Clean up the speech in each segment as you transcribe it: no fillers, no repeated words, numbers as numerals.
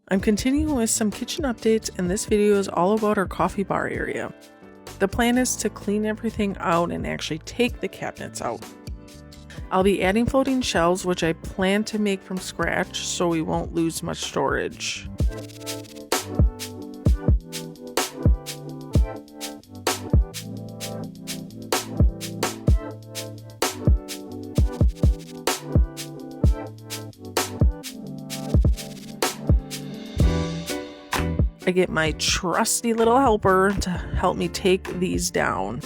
I'm continuing with some kitchen updates, and this video is all about our coffee bar area. The plan is to clean everything out and actually take the cabinets out. I'll be adding floating shelves, which I plan to make from scratch so we won't lose much storage. I get my trusty little helper to help me take these down.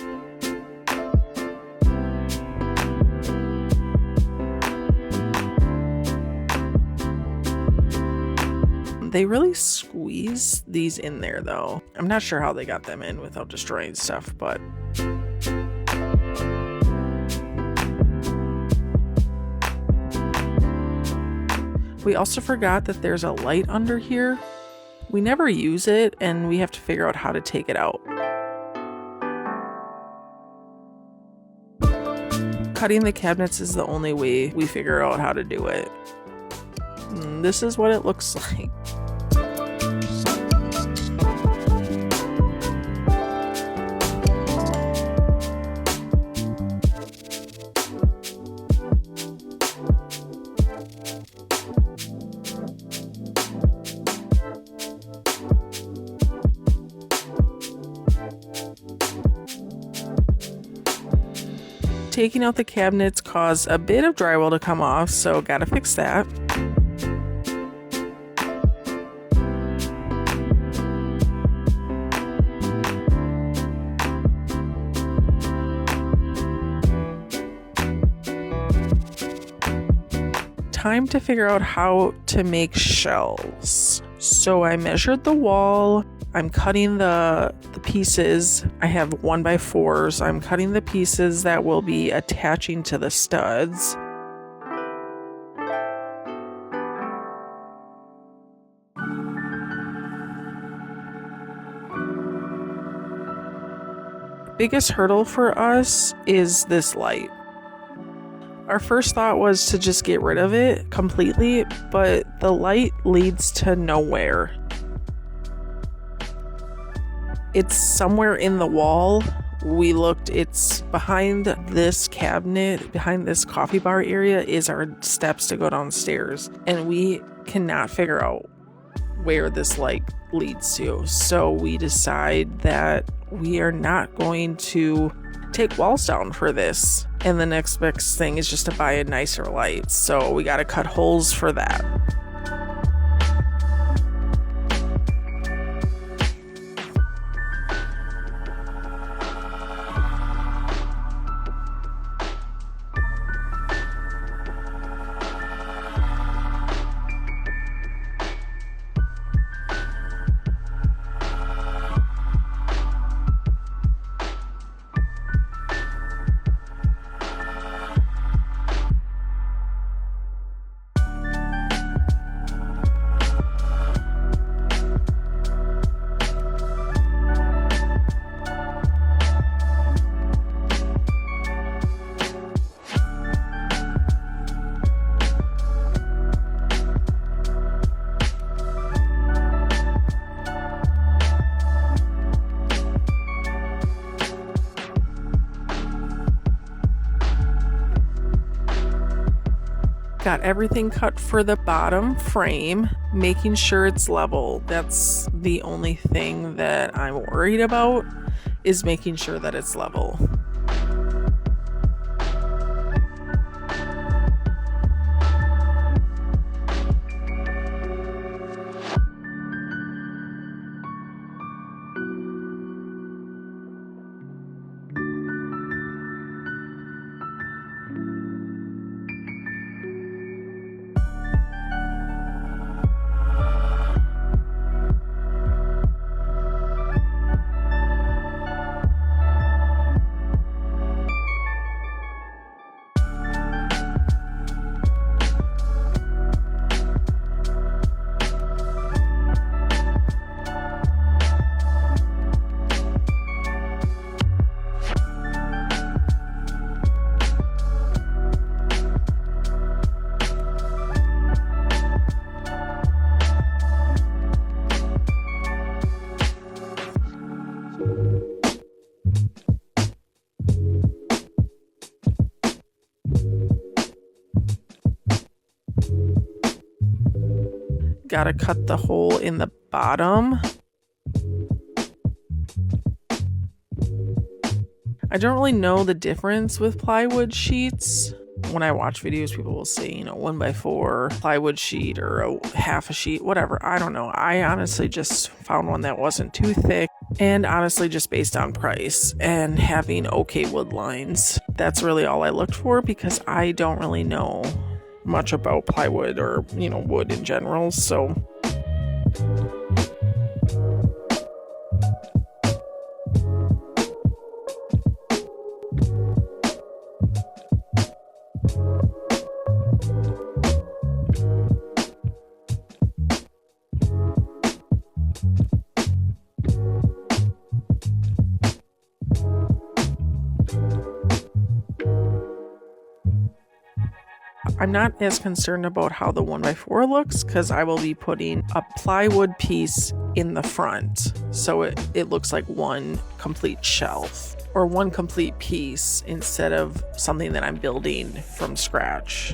They really squeeze these in there though. I'm not sure how they got them in without destroying stuff, but we also forgot that there's a light under here. We never use it, and we have to figure out how to take it out. Cutting the cabinets is the only way we figure out how to do it. And this is what it looks like. Taking out the cabinets caused a bit of drywall to come off, so gotta fix that. Time to figure out how to make shelves. So I measured the wall. I'm cutting the pieces. I have 1x4s. I'm cutting the pieces that will be attaching to the studs. Biggest hurdle for us is this light. Our first thought was to just get rid of it completely, but the light leads to nowhere. It's somewhere in the wall. We looked, it's behind this cabinet, behind this coffee bar area is our steps to go downstairs. And we cannot figure out where this light leads to. So we decide that we are not going to take walls down for this. And the next best thing is just to buy a nicer light. So we got to cut holes for that. Got everything cut for the bottom frame, making sure it's level. That's the only thing that I'm worried about, is making sure that it's level. Gotta cut the hole in the bottom. I don't really know the difference with plywood sheets. When I watch videos, people will say, 1x4 plywood sheet or a half a sheet, whatever. I don't know. I honestly just found one that wasn't too thick, and honestly just based on price and having okay wood lines. That's really all I looked for because I don't really know much about plywood or, wood in general. So I'm not as concerned about how the 1x4 looks because I will be putting a plywood piece in the front. So it looks like one complete shelf or one complete piece instead of something that I'm building from scratch.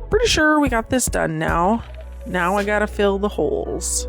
Pretty sure we got this done now. Now I gotta fill the holes.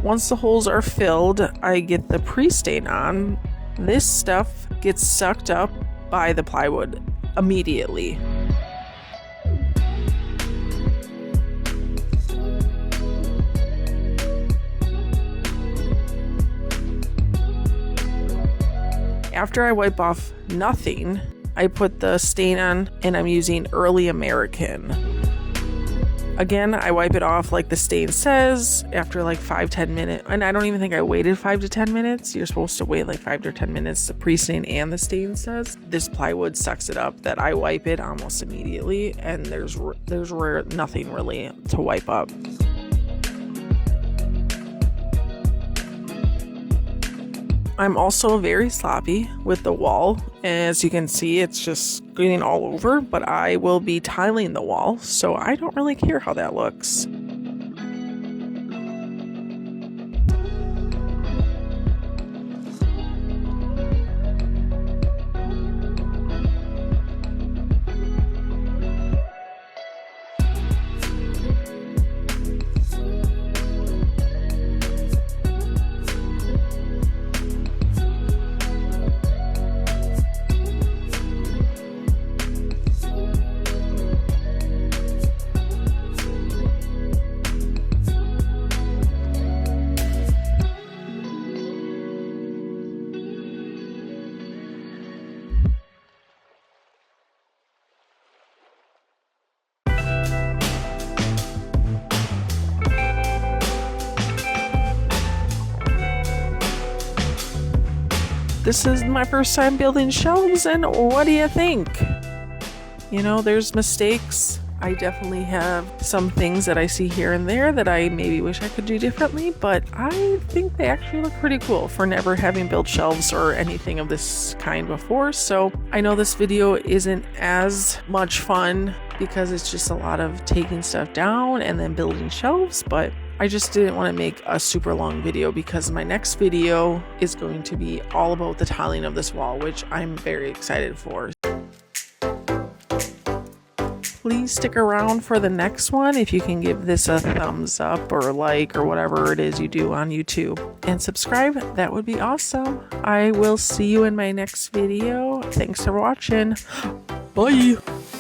Once the holes are filled, I get the pre-stain on. This stuff gets sucked up by the plywood immediately. After I wipe off nothing, I put the stain on, and I'm using Early American. Again, I wipe it off like the stain says after like 5-10 minutes. And I don't even think I waited 5 to 10 minutes. You're supposed to wait like 5 to 10 minutes, the pre-stain and the stain says. This plywood sucks it up that I wipe it almost immediately, and there's nothing really to wipe up. I'm also very sloppy with the wall. As you can see, it's just getting all over, but I will be tiling the wall, so I don't really care how that looks. This is my first time building shelves, and what do you think? You know, there's mistakes. I definitely have some things that I see here and there that I maybe wish I could do differently, but I think they actually look pretty cool for never having built shelves or anything of this kind before. So I know this video isn't as much fun because it's just a lot of taking stuff down and then building shelves, but I just didn't want to make a super long video because my next video is going to be all about the tiling of this wall, which I'm very excited for. Please stick around for the next one. If you can give this a thumbs up or like or whatever it is you do on YouTube, and subscribe, that would be awesome. I will see you in my next video. Thanks for watching. Bye.